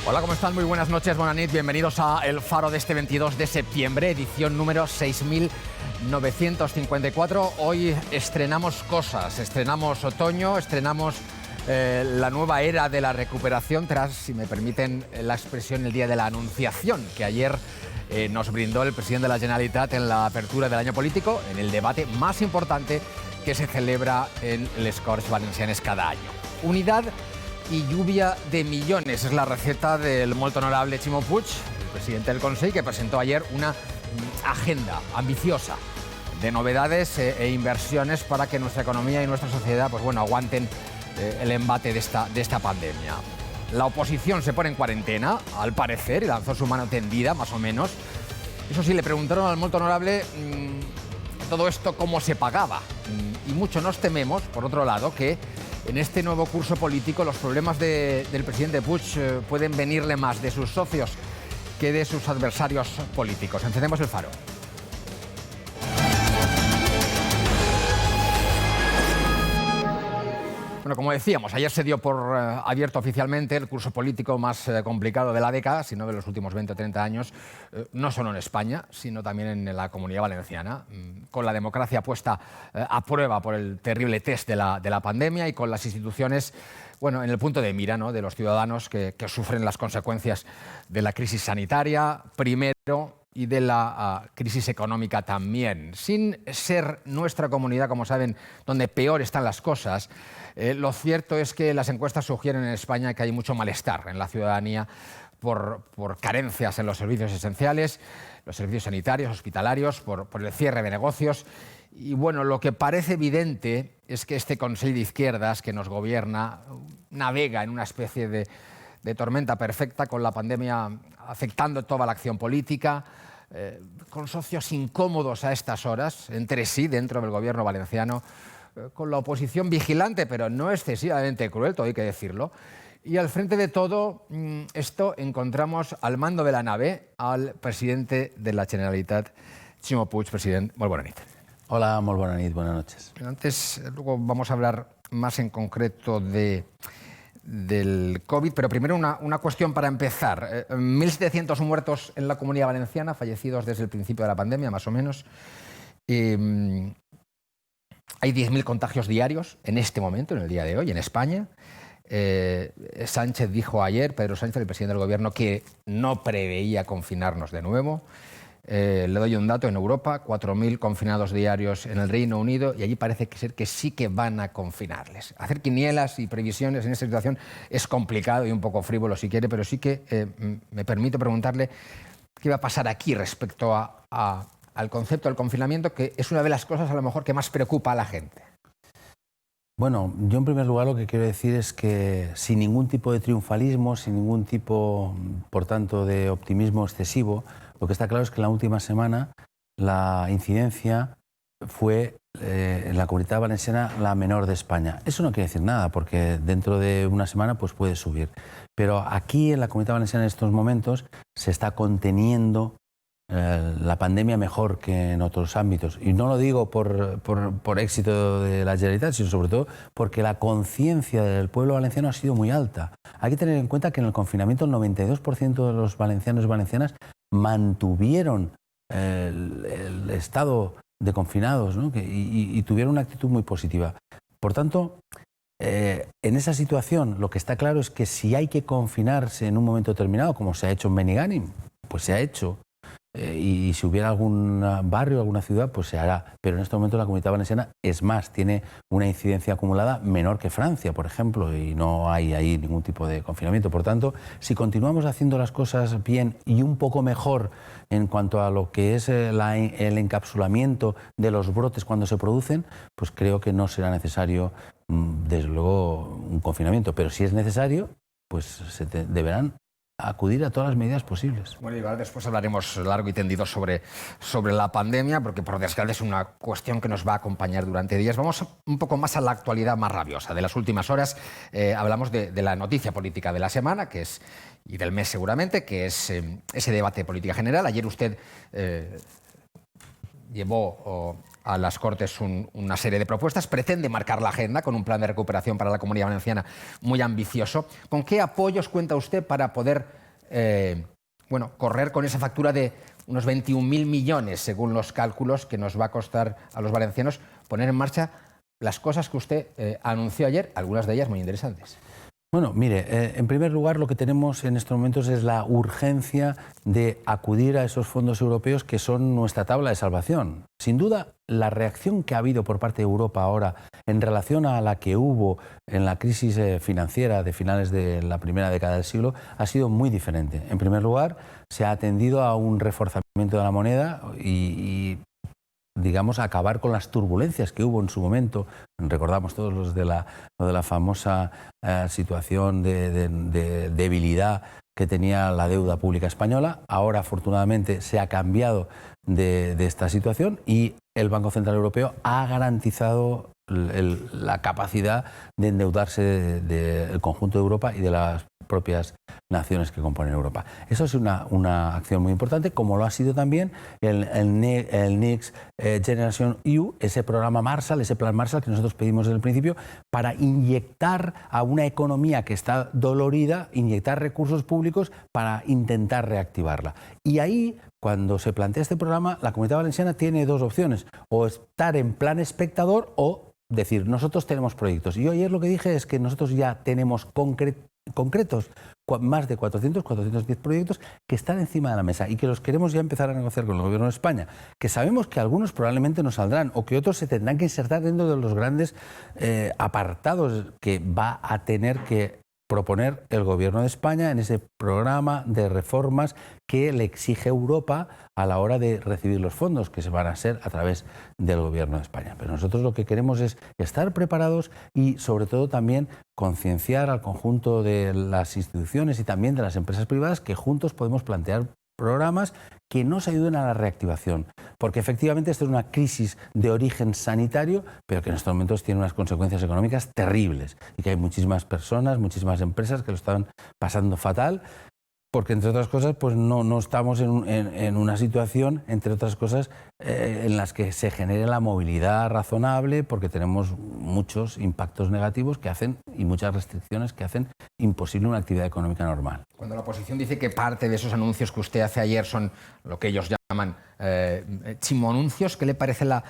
Hola, ¿cómo están? Muy buenas noches, buenas noches. Bienvenidos a El Faro de este 22 de septiembre, edición número 6954. Hoy estrenamos cosas, estrenamos otoño, estrenamos la nueva era de la recuperación tras, si me permiten la expresión, el día de la Anunciación, que ayer nos brindó el presidente de la Generalitat en la apertura del año político, en el debate más importante que se celebra en les Corts Valencianes cada año. Unidad y lluvia de millones es la receta del molt honorable Ximo Puig, el presidente del Consell, que presentó ayer una agenda ambiciosa de novedades e inversiones para que nuestra economía y nuestra sociedad aguanten el embate de esta pandemia. La oposición se pone en cuarentena, al parecer, y lanzó su mano tendida, más o menos. Eso sí, le preguntaron al molt honorable todo esto cómo se pagaba. Y mucho nos tememos, por otro lado, que en este nuevo curso político los problemas del presidente Puig pueden venirle más de sus socios que de sus adversarios políticos. Encendemos el faro. Bueno, como decíamos, ayer se dio por abierto oficialmente el curso político más complicado de la década, si no de los últimos 20 o 30 años, no solo en España, sino también en la Comunidad Valenciana, con la democracia puesta a prueba por el terrible test de la pandemia y con las instituciones en el punto de mira, ¿no?, de los ciudadanos que sufren las consecuencias de la crisis sanitaria, primero, y de la crisis económica también. Sin ser nuestra comunidad, como saben, donde peor están las cosas, lo cierto es que las encuestas sugieren en España que hay mucho malestar en la ciudadanía por carencias en los servicios esenciales, los servicios sanitarios, hospitalarios, por el cierre de negocios. Y bueno, lo que parece evidente es que este Consell de Izquierdas que nos gobierna navega en una especie de tormenta perfecta, con la pandemia afectando toda la acción política, con socios incómodos a estas horas, entre sí, dentro del gobierno valenciano, con la oposición vigilante, pero no excesivamente cruel, todo hay que decirlo. Y al frente de todo esto encontramos al mando de la nave al presidente de la Generalitat, Ximo Puig. Presidente, muy buena nit. Hola, muy buena nit, buenas noches. Antes, luego vamos a hablar más en concreto del COVID, pero primero una cuestión para empezar. 1.700 muertos en la Comunidad Valenciana, fallecidos desde el principio de la pandemia, más o menos. Hay 10.000 contagios diarios en este momento, en el día de hoy, en España. Sánchez dijo ayer, Pedro Sánchez, el presidente del Gobierno, que no preveía confinarnos de nuevo. Le doy un dato: en Europa, 4.000 confinados diarios en el Reino Unido, y allí parece ser que sí que van a confinarles. Hacer quinielas y previsiones en esta situación es complicado y un poco frívolo si quiere, pero sí que me permito preguntarle qué va a pasar aquí respecto al concepto del confinamiento, que es una de las cosas a lo mejor que más preocupa a la gente. Bueno, yo en primer lugar lo que quiero decir es que sin ningún tipo de triunfalismo, sin ningún tipo, por tanto, de optimismo excesivo, lo que está claro es que en la última semana la incidencia fue en la Comunidad Valenciana la menor de España. Eso no quiere decir nada, porque dentro de una semana pues puede subir. Pero aquí en la Comunidad Valenciana en estos momentos se está conteniendo la pandemia mejor que en otros ámbitos. Y no lo digo por éxito de la Generalitat, sino sobre todo porque la conciencia del pueblo valenciano ha sido muy alta. Hay que tener en cuenta que en el confinamiento el 92% de los valencianos y valencianas mantuvieron el estado de confinados, ¿no? y tuvieron una actitud muy positiva. Por tanto, en esa situación lo que está claro es que si hay que confinarse en un momento determinado, como se ha hecho en Benigànim, pues se ha hecho. Y si hubiera algún barrio, alguna ciudad, pues se hará. Pero en este momento la Comunidad Valenciana, es más, tiene una incidencia acumulada menor que Francia, por ejemplo, y no hay ahí ningún tipo de confinamiento. Por tanto, si continuamos haciendo las cosas bien y un poco mejor en cuanto a lo que es el encapsulamiento de los brotes cuando se producen, pues creo que no será necesario, desde luego, un confinamiento. Pero si es necesario, pues se deberán acudir a todas las medidas posibles. Bueno, y ahora después hablaremos largo y tendido sobre la pandemia, porque por desgracia es una cuestión que nos va a acompañar durante días. Vamos un poco más a la actualidad más rabiosa de las últimas horas. Hablamos de la noticia política de la semana, que es, y del mes seguramente, que es ese debate de política general. Ayer usted llevó a las Cortes una serie de propuestas, pretende marcar la agenda con un plan de recuperación para la Comunidad Valenciana muy ambicioso. ¿Con qué apoyos cuenta usted para poder correr con esa factura de unos 21.000 millones, según los cálculos, que nos va a costar a los valencianos poner en marcha las cosas que usted anunció ayer, algunas de ellas muy interesantes? Bueno, mire, en primer lugar lo que tenemos en estos momentos es la urgencia de acudir a esos fondos europeos que son nuestra tabla de salvación. Sin duda, la reacción que ha habido por parte de Europa ahora en relación a la que hubo en la crisis financiera de finales de la primera década del siglo ha sido muy diferente. En primer lugar, se ha atendido a un reforzamiento de la moneda y digamos, acabar con las turbulencias que hubo en su momento. Recordamos todos lo de la famosa situación de debilidad que tenía la deuda pública española. Ahora, afortunadamente, se ha cambiado de esta situación y el Banco Central Europeo ha garantizado la capacidad de endeudarse del conjunto de Europa y de las propias naciones que componen Europa. Eso es una acción muy importante, como lo ha sido también el Next Generation EU, ese programa Marshall, ese plan Marshall que nosotros pedimos desde el principio, para inyectar a una economía que está dolorida, inyectar recursos públicos para intentar reactivarla. Y ahí, cuando se plantea este programa, la Comunidad Valenciana tiene dos opciones: o estar en plan espectador o decir, nosotros tenemos proyectos. Y yo ayer lo que dije es que nosotros ya tenemos concretos más de 410 proyectos que están encima de la mesa y que los queremos ya empezar a negociar con el Gobierno de España, que sabemos que algunos probablemente no saldrán o que otros se tendrán que insertar dentro de los grandes apartados que va a tener que proponer el Gobierno de España en ese programa de reformas que le exige Europa a la hora de recibir los fondos, que se van a hacer a través del Gobierno de España. Pero nosotros lo que queremos es estar preparados y, sobre todo, también concienciar al conjunto de las instituciones y también de las empresas privadas que juntos podemos plantear programas que nos ayuden a la reactivación, porque efectivamente esta es una crisis de origen sanitario, pero que en estos momentos tiene unas consecuencias económicas terribles y que hay muchísimas personas, muchísimas empresas que lo están pasando fatal, porque entre otras cosas pues no estamos en una situación, entre otras cosas, en las que se genere la movilidad razonable, porque tenemos muchos impactos negativos que hacen y muchas restricciones que hacen imposible una actividad económica normal. Cuando la oposición dice que parte de esos anuncios que usted hace ayer son lo que ellos llaman chimoanuncios, ¿qué le parece la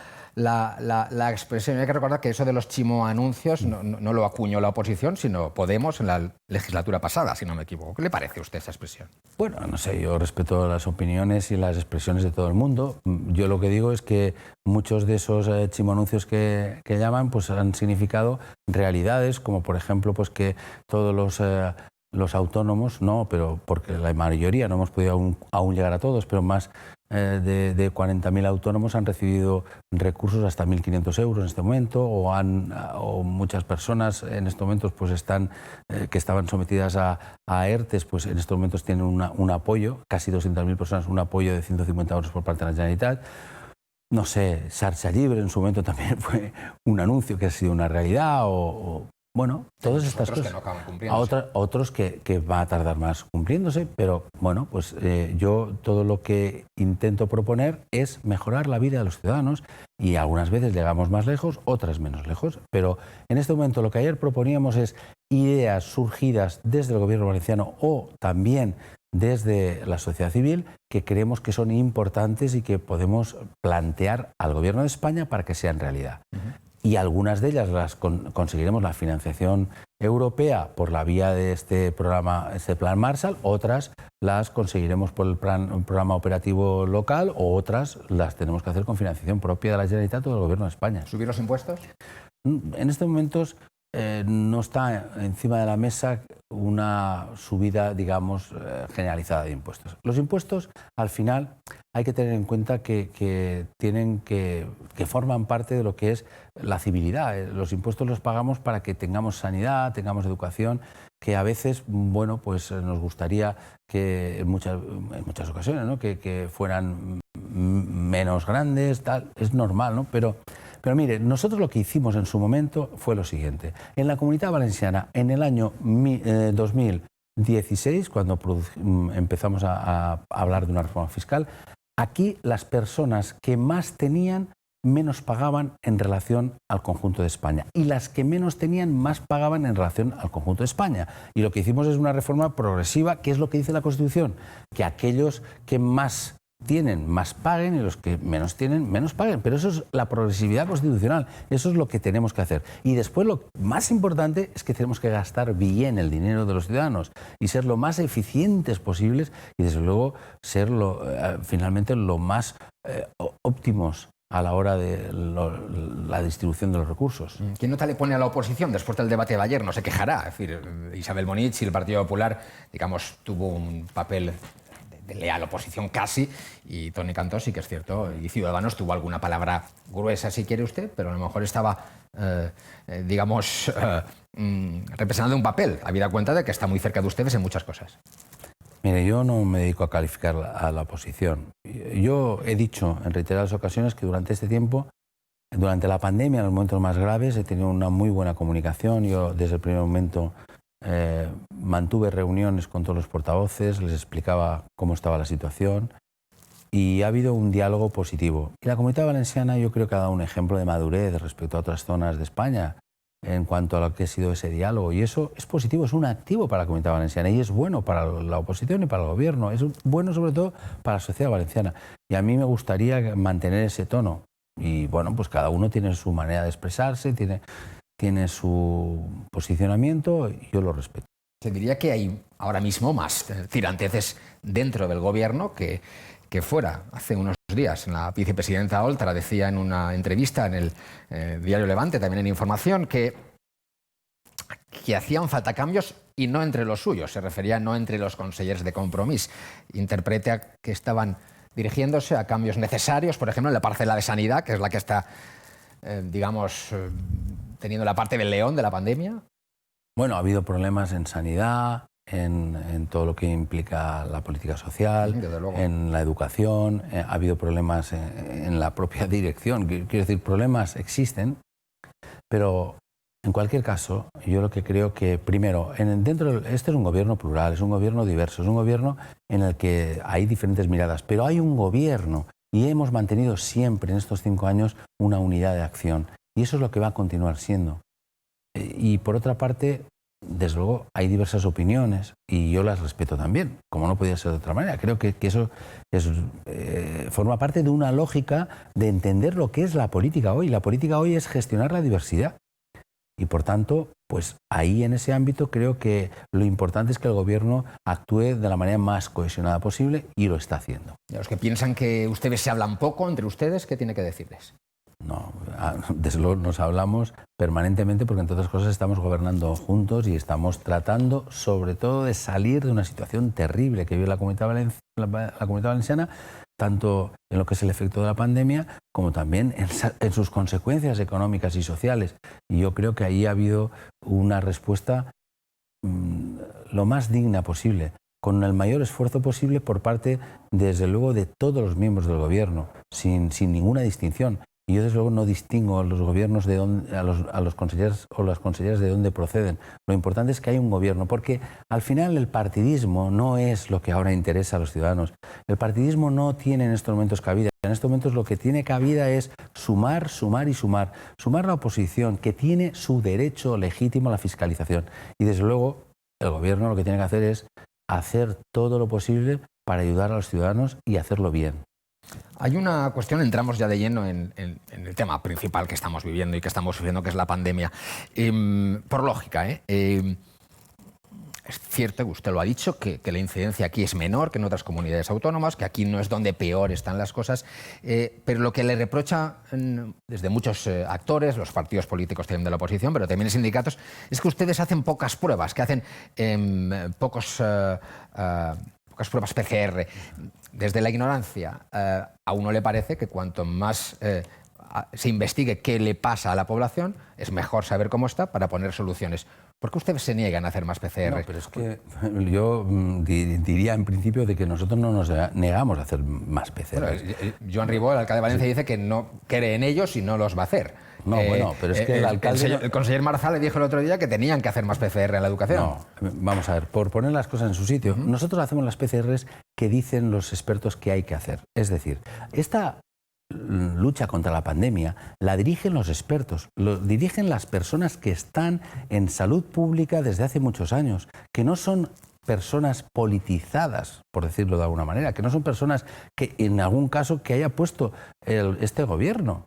expresión? Hay que recordar que eso de los chimoanuncios no lo acuñó la oposición, sino Podemos en la legislatura pasada, si no me equivoco. ¿Qué le parece a usted esa expresión? Bueno, no sé, yo respeto las opiniones y las expresiones de todo el mundo. Yo lo que digo es que muchos de esos chimoanuncios que llaman pues han significado realidades, como por ejemplo pues que todos los autónomos, no, pero porque la mayoría no hemos podido aún llegar a todos, pero más de 40.000 autónomos han recibido recursos hasta 1.500 euros en este momento, o muchas personas en estos momentos pues que estaban sometidas a ERTES, pues en estos momentos tienen un apoyo, casi 200.000 personas, un apoyo de 150 euros por parte de la Generalitat. No sé, Xarxa Libre en su momento también fue un anuncio que ha sido una realidad, bueno, todas estas cosas. Que no acaban cumpliéndose. Otros que va a tardar más cumpliéndose, pero bueno, pues yo todo lo que intento proponer es mejorar la vida de los ciudadanos y algunas veces llegamos más lejos, otras menos lejos, pero en este momento lo que ayer proponíamos es ideas surgidas desde el Gobierno valenciano o también desde la sociedad civil que creemos que son importantes y que podemos plantear al Gobierno de España para que sean realidad. Y algunas de ellas las conseguiremos la financiación europea por la vía de este programa, este plan Marshall, otras las conseguiremos por el programa operativo local o otras las tenemos que hacer con financiación propia de la Generalitat o del Gobierno de España. ¿Subir los impuestos? En estos momentos no está encima de la mesa una subida, digamos, generalizada de impuestos. Los impuestos, al final, hay que tener en cuenta que forman parte de lo que es la civilidad. Los impuestos los pagamos para que tengamos sanidad, tengamos educación, que a veces, bueno, pues nos gustaría que en muchas ocasiones, ¿no? que fueran menos grandes, tal, es normal, ¿no? Pero mire, nosotros lo que hicimos en su momento fue lo siguiente. En la Comunidad Valenciana, en el año 2016, cuando empezamos a hablar de una reforma fiscal, aquí las personas que más tenían menos pagaban en relación al conjunto de España. Y las que menos tenían, más pagaban en relación al conjunto de España. Y lo que hicimos es una reforma progresiva, que es lo que dice la Constitución, que aquellos que más tienen, más paguen, y los que menos tienen, menos paguen. Pero eso es la progresividad constitucional, eso es lo que tenemos que hacer. Y después lo más importante es que tenemos que gastar bien el dinero de los ciudadanos y ser lo más eficientes posibles y desde luego ser finalmente lo más óptimos a la hora de la distribución de los recursos. ¿Qué nota le pone a la oposición después del debate de ayer? No se quejará. Es decir, Isabel Monich y el Partido Popular, digamos, tuvo un papel de leal oposición casi, y Toni Cantó sí que es cierto, y Ciudadanos tuvo alguna palabra gruesa si quiere usted, pero a lo mejor estaba, digamos, representando un papel, habida cuenta de que está muy cerca de ustedes en muchas cosas. Mire, yo no me dedico a calificar a la oposición. Yo he dicho en reiteradas ocasiones que durante este tiempo, durante la pandemia, en los momentos más graves, he tenido una muy buena comunicación. Yo desde el primer momento mantuve reuniones con todos los portavoces, les explicaba cómo estaba la situación y ha habido un diálogo positivo. Y la Comunidad Valenciana yo creo que ha dado un ejemplo de madurez respecto a otras zonas de España en cuanto a lo que ha sido ese diálogo, y eso es positivo, es un activo para la Comunidad Valenciana y es bueno para la oposición y para el gobierno, es bueno sobre todo para la sociedad valenciana, y a mí me gustaría mantener ese tono. Y bueno, pues cada uno tiene su manera de expresarse, tiene su posicionamiento y yo lo respeto. Se diría que hay ahora mismo más tiranteces dentro del gobierno que fuera. Hace unos días la vicepresidenta Oltra decía en una entrevista en el diario Levante, también en Información, que hacían falta cambios y no entre los suyos. Se refería no entre los consellers de Compromís. Interpreta que estaban dirigiéndose a cambios necesarios, por ejemplo, en la parcela de sanidad, que es la que está, digamos, teniendo la parte del león de la pandemia. Bueno, ha habido problemas en sanidad, en todo lo que implica la política social, en la educación, ha habido problemas en la propia dirección. Quiero decir, problemas existen, pero en cualquier caso, yo lo que creo que, primero, este es un gobierno plural, es un gobierno diverso, es un gobierno en el que hay diferentes miradas, pero hay un gobierno y hemos mantenido siempre en estos 5 años una unidad de acción, y eso es lo que va a continuar siendo. Y por otra parte, desde luego hay diversas opiniones y yo las respeto también, como no podía ser de otra manera. Creo que eso forma parte de una lógica de entender lo que es la política hoy. La política hoy es gestionar la diversidad y por tanto, pues ahí en ese ámbito creo que lo importante es que el gobierno actúe de la manera más cohesionada posible y lo está haciendo. Y a los que piensan que ustedes se hablan poco entre ustedes, ¿qué tiene que decirles? No, desde luego nos hablamos permanentemente porque entre otras cosas estamos gobernando juntos y estamos tratando sobre todo de salir de una situación terrible que vive la Comunidad Valenciana, tanto en lo que es el efecto de la pandemia como también en sus consecuencias económicas y sociales. Y yo creo que ahí ha habido una respuesta lo más digna posible, con el mayor esfuerzo posible por parte, desde luego, de todos los miembros del gobierno, sin ninguna distinción. Y yo, desde luego, no distingo a los gobiernos a los consejeros o las consejeras de dónde proceden. Lo importante es que hay un gobierno, porque al final el partidismo no es lo que ahora interesa a los ciudadanos. El partidismo no tiene en estos momentos cabida. En estos momentos lo que tiene cabida es sumar, sumar y sumar. Sumar la oposición, que tiene su derecho legítimo a la fiscalización. Y, desde luego, el gobierno lo que tiene que hacer es hacer todo lo posible para ayudar a los ciudadanos y hacerlo bien. Hay una cuestión, entramos ya de lleno en el tema principal que estamos viviendo y que estamos sufriendo, que es la pandemia. Por lógica, es cierto que usted lo ha dicho, que la incidencia aquí es menor que en otras comunidades autónomas, que aquí no es donde peor están las cosas, pero lo que le reprocha desde muchos actores, los partidos políticos también de la oposición, pero también sindicatos, es que ustedes hacen pocas pruebas, que hacen pocas pruebas PCR. Desde la ignorancia, a uno le parece que cuanto más se investigue qué le pasa a la población, es mejor saber cómo está para poner soluciones. ¿Por qué ustedes se niegan a hacer más PCR? No, pero es que yo diría en principio de que nosotros no nos negamos a hacer más PCR. Bueno, Joan Ribó, el alcalde de Valencia, dice que no cree en ellos y no los va a hacer. No, bueno, pero es que el alcalde... El conseller Marzal le dijo el otro día que tenían que hacer más PCR en la educación. No, vamos a ver, por poner las cosas en su sitio, nosotros hacemos las PCRs que dicen los expertos que hay que hacer. Es decir, esta lucha contra la pandemia la dirigen los expertos, lo dirigen las personas que están en salud pública desde hace muchos años, que no son personas politizadas, por decirlo de alguna manera, que no son personas que en algún caso que haya puesto este gobierno.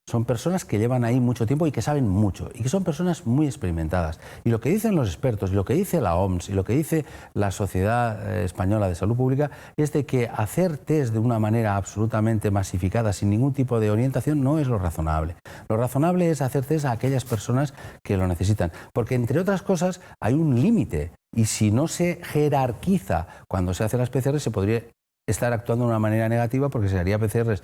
Son personas que llevan ahí mucho tiempo y que saben mucho, y que son personas muy experimentadas. Y lo que dicen los expertos, y lo que dice la OMS, y lo que dice la Sociedad Española de Salud Pública, es de que hacer test de una manera absolutamente masificada, sin ningún tipo de orientación, no es lo razonable. Lo razonable es hacer test a aquellas personas que lo necesitan. Porque, entre otras cosas, hay un límite. Y si no se jerarquiza cuando se hace las PCR, se podría estar actuando de una manera negativa, porque se haría PCRs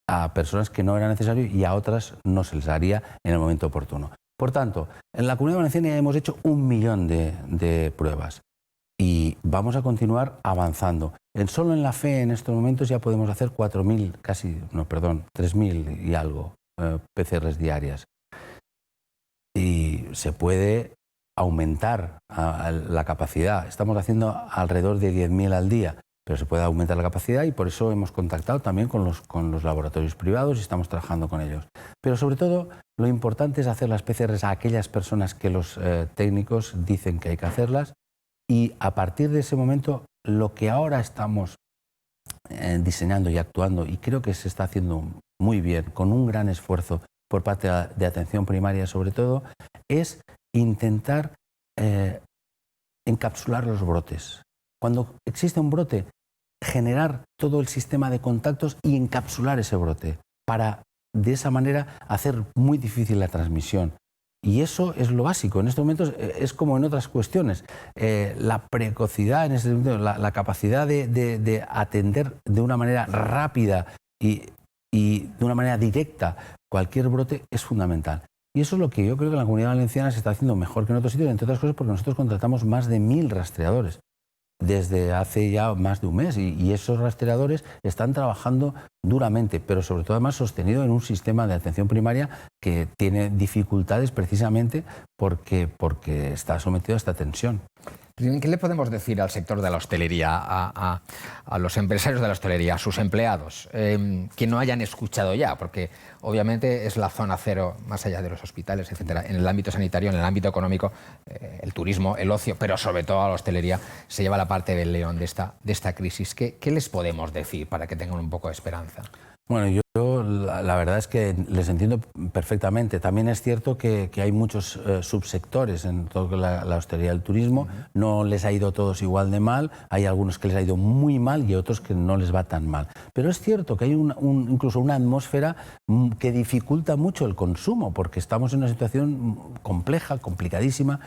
a personas que no era necesario y a otras no se les haría en el momento oportuno. Por tanto, en la Comunidad Valenciana ya hemos hecho 1 millón de pruebas y vamos a continuar avanzando. Solo en la FE en estos momentos ya podemos hacer 3.000 y algo PCRs diarias. Y se puede aumentar la capacidad. Estamos haciendo alrededor de 10.000 al día. Pero se puede aumentar la capacidad y por eso hemos contactado también con los laboratorios privados y estamos trabajando con ellos. Pero sobre todo lo importante es hacer las PCRs a aquellas personas que los técnicos dicen que hay que hacerlas, y a partir de ese momento lo que ahora estamos diseñando y actuando, y creo que se está haciendo muy bien, con un gran esfuerzo por parte de atención primaria sobre todo, es intentar encapsular los brotes. Cuando existe un brote, generar todo el sistema de contactos y encapsular ese brote para, de esa manera, hacer muy difícil la transmisión. Y eso es lo básico. En estos momentos es como en otras cuestiones. La precocidad, en este momento, la capacidad de atender de una manera rápida y de una manera directa cualquier brote es fundamental. Y eso es lo que yo creo que en la Comunidad Valenciana se está haciendo mejor que en otros sitios, entre otras cosas porque nosotros contratamos más de 1.000 rastreadores desde hace ya más de un mes, y esos rastreadores están trabajando duramente, pero sobre todo además sostenido en un sistema de atención primaria que tiene dificultades precisamente porque está sometido a esta tensión. ¿Qué le podemos decir al sector de la hostelería, a los empresarios de la hostelería, a sus empleados, que no hayan escuchado ya? Porque obviamente es la zona cero, más allá de los hospitales, etcétera. En el ámbito sanitario, en el ámbito económico, el turismo, el ocio, pero sobre todo a la hostelería, se lleva la parte del león de esta crisis. ¿Qué les podemos decir para que tengan un poco de esperanza? Bueno, yo la verdad es que les entiendo perfectamente. También es cierto que hay muchos subsectores en toda la hostelería del turismo. No les ha ido todos igual de mal. Hay algunos que les ha ido muy mal y otros que no les va tan mal. Pero es cierto que hay incluso una atmósfera que dificulta mucho el consumo, porque estamos en una situación compleja, complicadísima.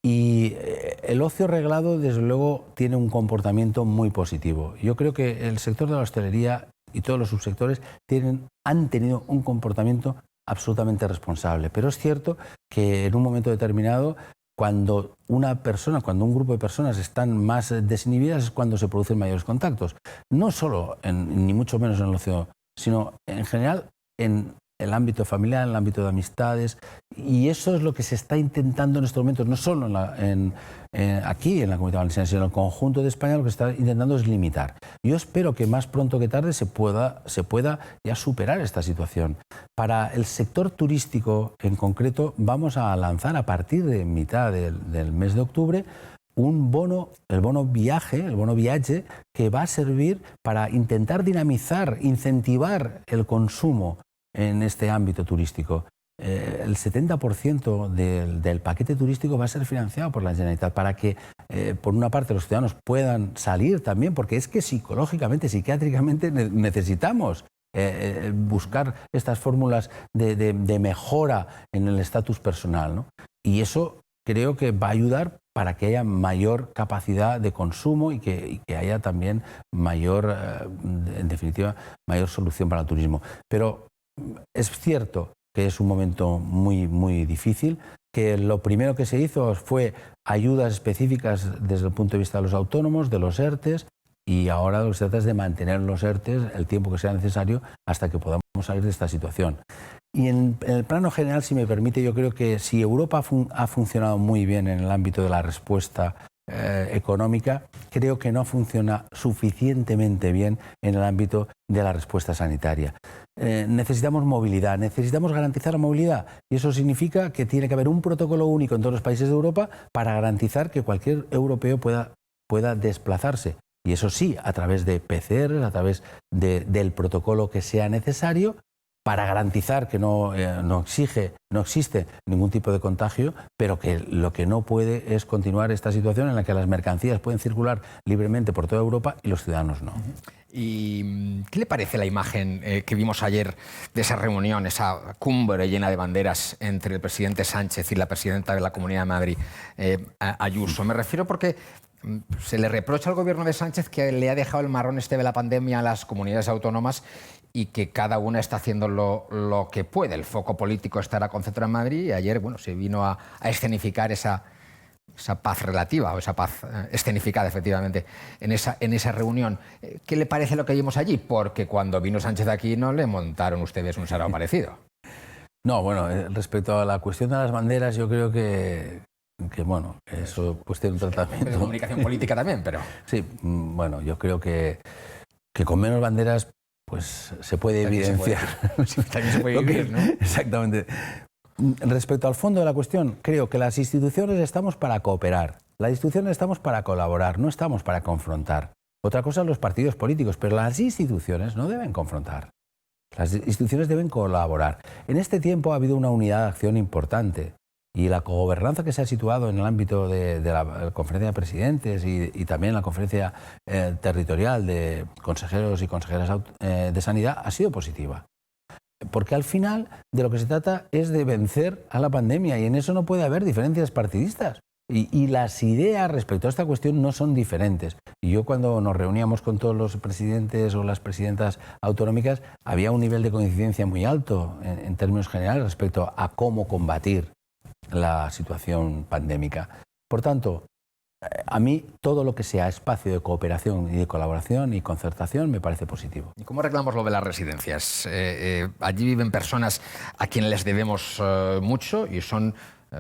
Y el ocio reglado, desde luego, tiene un comportamiento muy positivo. Yo creo que el sector de la hostelería y todos los subsectores han tenido un comportamiento absolutamente responsable. Pero es cierto que en un momento determinado, cuando un grupo de personas están más desinhibidas, es cuando se producen mayores contactos. No solo, ni mucho menos en el ocio, sino en general en el ámbito familiar, en el ámbito de amistades, y eso es lo que se está intentando en estos momentos, no solo aquí en la Comunidad Valenciana, sino en el conjunto de España. Lo que se está intentando es limitar. Yo espero que más pronto que tarde se pueda ya superar esta situación. Para el sector turístico en concreto, vamos a lanzar a partir de mitad del mes de octubre un bono, el bono viaje, que va a servir para intentar dinamizar, incentivar el consumo en este ámbito turístico. El 70% del paquete turístico va a ser financiado por la Generalitat para que, por una parte, los ciudadanos puedan salir también, porque es que psicológicamente, psiquiátricamente necesitamos buscar estas fórmulas de mejora en el estatus personal, ¿no? Y eso creo que va a ayudar para que haya mayor capacidad de consumo y que haya también en definitiva, mayor solución para el turismo. Pero es cierto que es un momento muy, muy difícil, que lo primero que se hizo fue ayudas específicas desde el punto de vista de los autónomos, de los ERTEs, y ahora lo que se trata es de mantener los ERTEs el tiempo que sea necesario hasta que podamos salir de esta situación. Y en el plano general, si me permite, yo creo que si Europa ha funcionado muy bien en el ámbito de la respuesta económica, creo que no funciona suficientemente bien en el ámbito de la respuesta sanitaria. Necesitamos movilidad, necesitamos garantizar la movilidad y eso significa que tiene que haber un protocolo único en todos los países de Europa para garantizar que cualquier europeo pueda desplazarse. Y eso sí, a través de PCR, a través del protocolo que sea necesario, para garantizar que no existe ningún tipo de contagio, pero que lo que no puede es continuar esta situación en la que las mercancías pueden circular libremente por toda Europa y los ciudadanos no. ¿Y qué le parece la imagen que vimos ayer de esa reunión, esa cumbre llena de banderas entre el presidente Sánchez y la presidenta de la Comunidad de Madrid, Ayuso? Me refiero porque se le reprocha al gobierno de Sánchez que le ha dejado el marrón de la pandemia a las comunidades autónomas y que cada una está haciendo lo que puede. El foco político estará concentrado en Madrid y ayer se vino a escenificar esa paz relativa o esa paz escenificada, efectivamente, en esa reunión. ¿Qué le parece lo que vimos allí? Porque cuando vino Sánchez aquí no le montaron ustedes un sarao parecido. No, bueno, respecto a la cuestión de las banderas, yo creo que bueno, eso pues tiene un tratamiento. De comunicación política también, pero... Sí, bueno, yo creo que con menos banderas pues se puede evidenciar. También se puede vivir, ¿no? Exactamente. Respecto al fondo de la cuestión, creo que las instituciones estamos para cooperar, las instituciones estamos para colaborar, no estamos para confrontar. Otra cosa son los partidos políticos, pero las instituciones no deben confrontar. Las instituciones deben colaborar. En este tiempo ha habido una unidad de acción importante y la cogobernanza que se ha situado en el ámbito de la conferencia de presidentes y también la conferencia territorial de consejeros y consejeras de sanidad ha sido positiva. Porque al final de lo que se trata es de vencer a la pandemia y en eso no puede haber diferencias partidistas. Y las ideas respecto a esta cuestión no son diferentes. Y yo cuando nos reuníamos con todos los presidentes o las presidentas autonómicas había un nivel de coincidencia muy alto en términos generales respecto a cómo combatir la situación pandémica. Por tanto, a mí todo lo que sea espacio de cooperación y de colaboración y concertación me parece positivo. ¿Y cómo arreglamos lo de las residencias? Allí viven personas a quienes les debemos mucho y son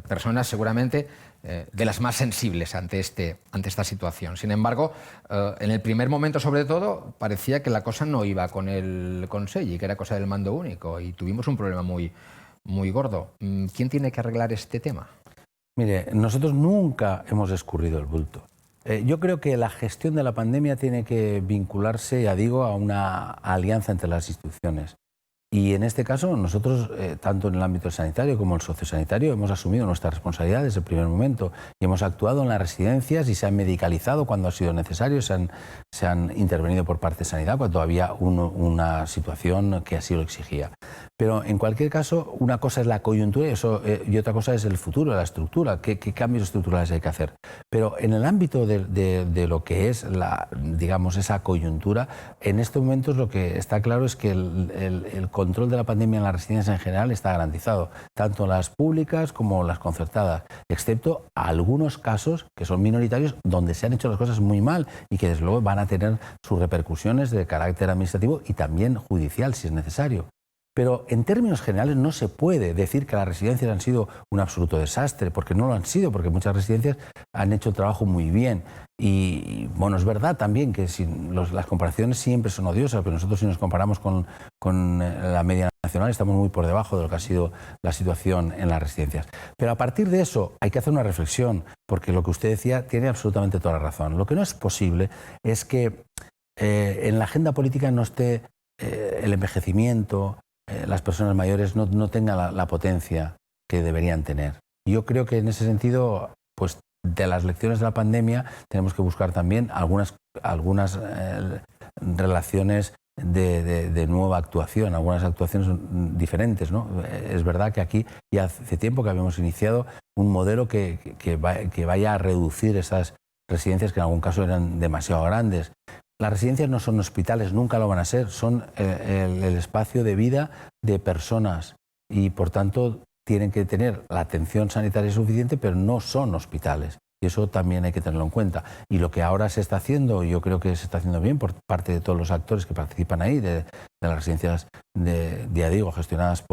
personas seguramente de las más sensibles ante esta situación. Sin embargo, en el primer momento sobre todo parecía que la cosa no iba con el Consell, que era cosa del mando único y tuvimos un problema muy gordo. ¿Quién tiene que arreglar este tema? Mire, nosotros nunca hemos escurrido el bulto. Yo creo que la gestión de la pandemia tiene que vincularse, ya digo, a una alianza entre las instituciones. Y en este caso nosotros, tanto en el ámbito sanitario como el sociosanitario, hemos asumido nuestras responsabilidades desde el primer momento y hemos actuado en las residencias y se han medicalizado cuando ha sido necesario, se han intervenido por parte de sanidad cuando había una situación que así lo exigía. Pero en cualquier caso, una cosa es la coyuntura y otra cosa es el futuro, la estructura, qué cambios estructurales hay que hacer. Pero en el ámbito de lo que es digamos, esa coyuntura, en estos momentos lo que está claro es que el control de la pandemia en las residencias en general está garantizado, tanto las públicas como las concertadas, excepto algunos casos que son minoritarios donde se han hecho las cosas muy mal y que desde luego van a tener sus repercusiones de carácter administrativo y también judicial si es necesario. Pero en términos generales no se puede decir que las residencias han sido un absoluto desastre, porque no lo han sido, porque muchas residencias han hecho el trabajo muy bien. Y bueno, es verdad también que las comparaciones siempre son odiosas, pero nosotros si nos comparamos con la media nacional estamos muy por debajo de lo que ha sido la situación en las residencias. Pero a partir de eso hay que hacer una reflexión, porque lo que usted decía tiene absolutamente toda la razón. Lo que no es posible es que en la agenda política no esté el envejecimiento, las personas mayores no tengan la potencia que deberían tener. Yo creo que en ese sentido, pues de las lecciones de la pandemia tenemos que buscar también algunas relaciones de nueva actuación, algunas actuaciones diferentes, ¿no? Es verdad que aquí ya hace tiempo que habíamos iniciado un modelo que vaya a reducir esas residencias que en algún caso eran demasiado grandes. Las residencias no son hospitales, nunca lo van a ser, son el espacio de vida de personas y por tanto tienen que tener la atención sanitaria suficiente, pero no son hospitales. Y eso también hay que tenerlo en cuenta. Y lo que ahora se está haciendo, yo creo que se está haciendo bien por parte de todos los actores que participan ahí, de las residencias ya digo, gestionadas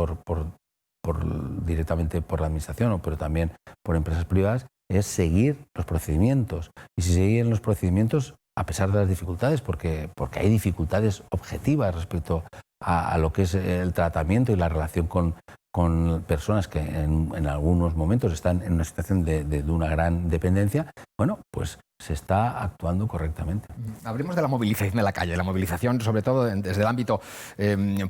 directamente por la administración, pero también por empresas privadas, es seguir los procedimientos. Y si siguen los procedimientos, a pesar de las dificultades, porque hay dificultades objetivas respecto a lo que es el tratamiento y la relación con personas que en algunos momentos están en una situación de una gran dependencia, bueno, pues se está actuando correctamente. Hablemos de la movilización de la calle, la movilización sobre todo desde el ámbito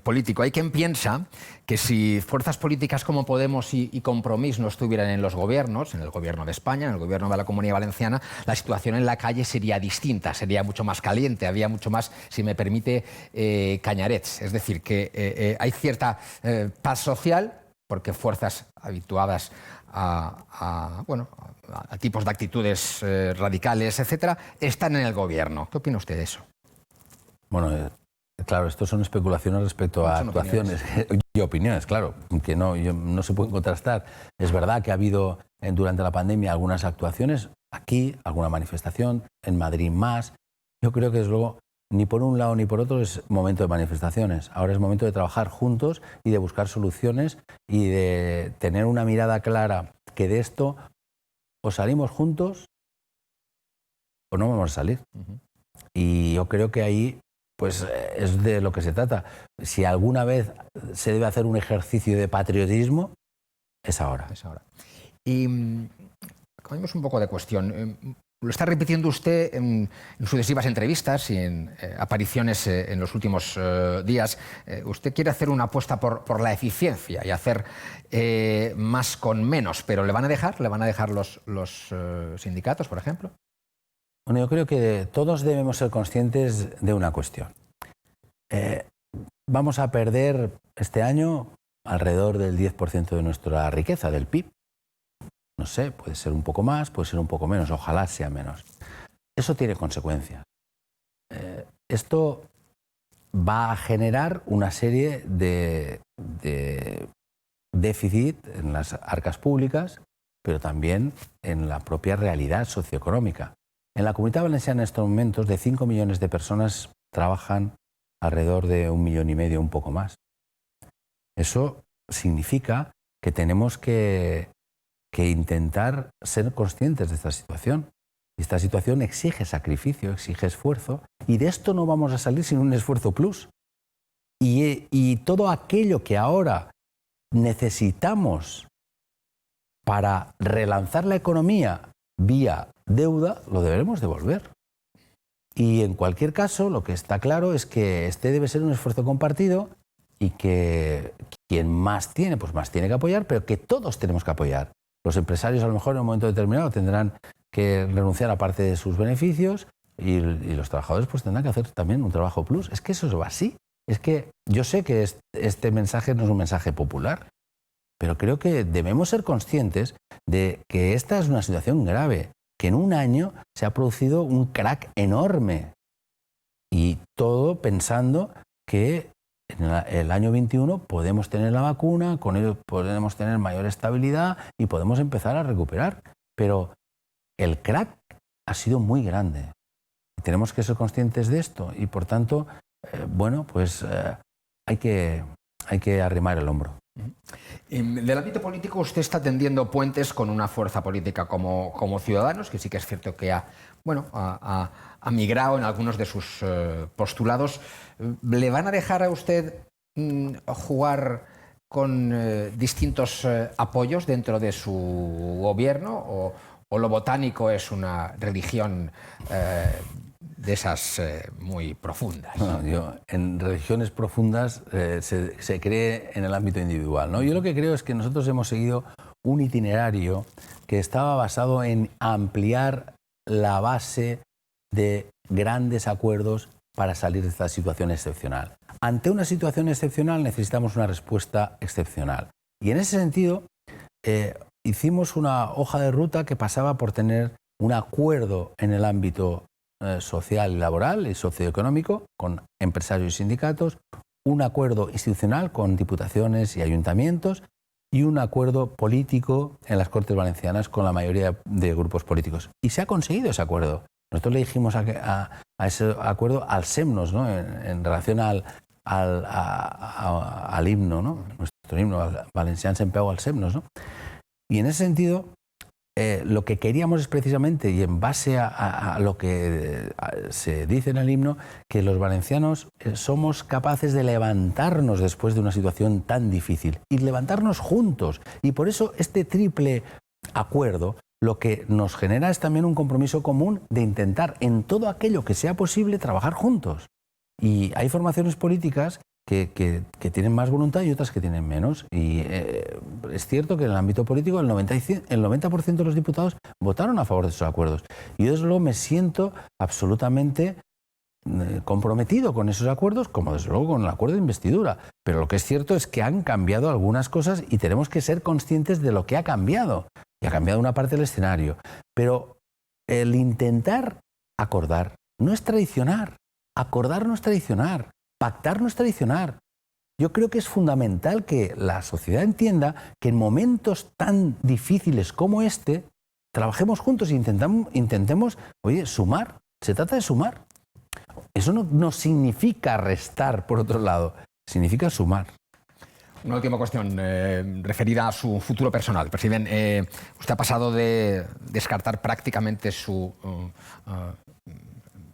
político. Hay quien piensa que si fuerzas políticas como Podemos y Compromís no estuvieran en los gobiernos, en el gobierno de España, en el gobierno de la Comunidad Valenciana, la situación en la calle sería distinta, sería mucho más caliente, había mucho más, si me permite, cañarets. Es decir, que hay cierta paz social porque fuerzas habituadas a tipos de actitudes radicales, etcétera, están en el gobierno. ¿Qué opina usted de eso? Bueno, claro, esto son especulaciones respecto a actuaciones y opiniones, claro, que no se pueden contrastar. Es verdad que ha habido durante la pandemia algunas actuaciones, aquí, alguna manifestación, en Madrid más. Yo creo que desde luego ni por un lado ni por otro es momento de manifestaciones. Ahora es momento de trabajar juntos y de buscar soluciones y de tener una mirada clara que de esto o salimos juntos o no vamos a salir. Y yo creo que ahí pues es de lo que se trata. Si alguna vez se debe hacer un ejercicio de patriotismo, es ahora. Es ahora. Y cambiamos un poco de cuestión. Lo está repitiendo usted en sucesivas entrevistas y en apariciones en los últimos días. Usted quiere hacer una apuesta por la eficiencia y hacer más con menos, pero ¿le van a dejar? ¿Le van a dejar los sindicatos, por ejemplo? Bueno, yo creo que todos debemos ser conscientes de una cuestión. Vamos a perder este año alrededor del 10% de nuestra riqueza, del PIB. No sé, puede ser un poco más, puede ser un poco menos, ojalá sea menos. Eso tiene consecuencias. Esto va a generar una serie de déficit en las arcas públicas, pero también en la propia realidad socioeconómica. En la Comunidad Valenciana en estos momentos, de 5 millones de personas trabajan alrededor de 1,5 millones, un poco más. Eso significa que tenemos que intentar ser conscientes de esta situación. Y esta situación exige sacrificio, exige esfuerzo, y de esto no vamos a salir sin un esfuerzo plus. Y todo aquello que ahora necesitamos para relanzar la economía vía deuda, lo deberemos devolver. Y en cualquier caso, lo que está claro es que este debe ser un esfuerzo compartido y que quien más tiene, pues más tiene que apoyar, pero que todos tenemos que apoyar. Los empresarios a lo mejor en un momento determinado tendrán que renunciar a parte de sus beneficios y los trabajadores pues tendrán que hacer también un trabajo plus. Es que eso va así. Es que yo sé que este mensaje no es un mensaje popular, pero creo que debemos ser conscientes de que esta es una situación grave, que en un año se ha producido un crack enorme y todo pensando que en el año 21 podemos tener la vacuna, con ello podemos tener mayor estabilidad y podemos empezar a recuperar. Pero el crack ha sido muy grande. Tenemos que ser conscientes de esto y, por tanto, hay que arrimar el hombro. Del ámbito político, usted está tendiendo puentes con una fuerza política como Ciudadanos, que sí que es cierto que ha migrado en algunos de sus postulados. ¿Le van a dejar a usted jugar con distintos apoyos dentro de su gobierno o lo botánico es una religión de esas muy profundas? No, en religiones profundas se cree en el ámbito individual, ¿no? Yo lo que creo es que nosotros hemos seguido un itinerario que estaba basado en ampliar la base de grandes acuerdos para salir de esta situación excepcional. Ante una situación excepcional necesitamos una respuesta excepcional. Y en ese sentido hicimos una hoja de ruta que pasaba por tener un acuerdo en el ámbito social y laboral y socioeconómico con empresarios y sindicatos, un acuerdo institucional con diputaciones y ayuntamientos y un acuerdo político en las Cortes Valencianas con la mayoría de grupos políticos. Y se ha conseguido ese acuerdo. Nosotros le dijimos a ese acuerdo al SEMNOS, ¿no? en relación al himno, ¿no? Nuestro himno, al Valencians en peu al SEMNOS, ¿no? Y en ese sentido lo que queríamos es precisamente, y en base a lo que se dice en el himno, que los valencianos somos capaces de levantarnos después de una situación tan difícil y levantarnos juntos. Y por eso este triple acuerdo lo que nos genera es también un compromiso común de intentar en todo aquello que sea posible trabajar juntos. Y hay formaciones políticas que tienen más voluntad y otras que tienen menos. Y es cierto que en el ámbito político el 90% de los diputados votaron a favor de esos acuerdos. Y yo desde luego me siento absolutamente comprometido con esos acuerdos, como desde luego con el acuerdo de investidura. Pero lo que es cierto es que han cambiado algunas cosas y tenemos que ser conscientes de lo que ha cambiado. Y ha cambiado una parte del escenario. Pero el intentar acordar no es traicionar. Acordar no es traicionar. Pactar no es traicionar. Yo creo que es fundamental que la sociedad entienda que en momentos tan difíciles como este, trabajemos juntos e intentemos, oye, sumar. Se trata de sumar. Eso no significa restar, por otro lado. Significa sumar. Una última cuestión referida a su futuro personal. Presidente, usted ha pasado de descartar prácticamente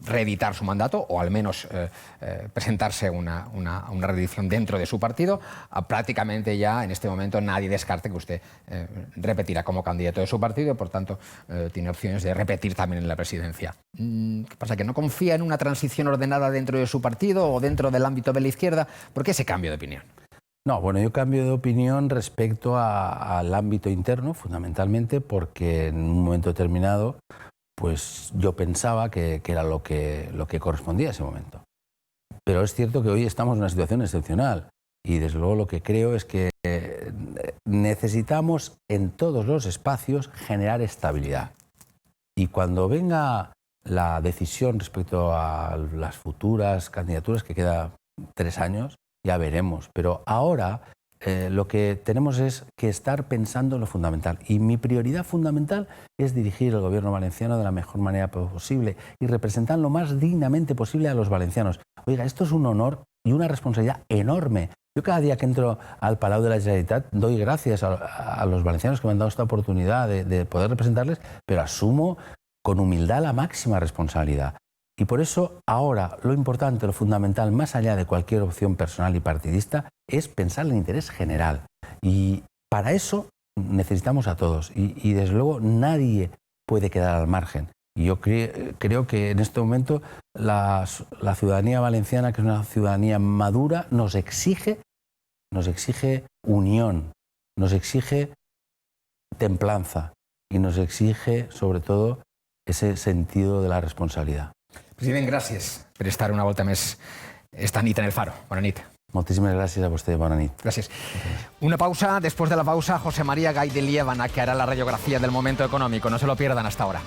reeditar su mandato, o al menos presentarse una reedición dentro de su partido, a prácticamente ya en este momento nadie descarte que usted repetirá como candidato de su partido y por tanto tiene opciones de repetir también en la presidencia. ¿Qué pasa? ¿Que no confía en una transición ordenada dentro de su partido o dentro del ámbito de la izquierda? ¿Por qué ese cambio de opinión? No, bueno, yo cambio de opinión respecto al ámbito interno, fundamentalmente porque en un momento determinado pues yo pensaba que era lo que correspondía a ese momento. Pero es cierto que hoy estamos en una situación excepcional y desde luego lo que creo es que necesitamos en todos los espacios generar estabilidad. Y cuando venga la decisión respecto a las futuras candidaturas, que queda 3 años, ya veremos. Pero ahora lo que tenemos es que estar pensando en lo fundamental. Y mi prioridad fundamental es dirigir el gobierno valenciano de la mejor manera posible y representar lo más dignamente posible a los valencianos. Oiga, esto es un honor y una responsabilidad enorme. Yo cada día que entro al Palau de la Generalitat doy gracias a los valencianos que me han dado esta oportunidad de poder representarles, pero asumo con humildad la máxima responsabilidad. Y por eso ahora lo importante, lo fundamental, más allá de cualquier opción personal y partidista, es pensar en el interés general. Y para eso necesitamos a todos. Y desde luego nadie puede quedar al margen. Y yo creo que en este momento la ciudadanía valenciana, que es una ciudadanía madura, nos exige unión, nos exige templanza y nos exige, sobre todo, ese sentido de la responsabilidad. President, gràcies per estar una volta més esta nit en el Faro. Bona nit. Moltíssimes gràcies a vostè. Bona nit. Gracias. Una pausa. Después de la pausa, José María Gaidelieva, que hará la radiografía del momento económico. No se lo pierdan hasta ahora.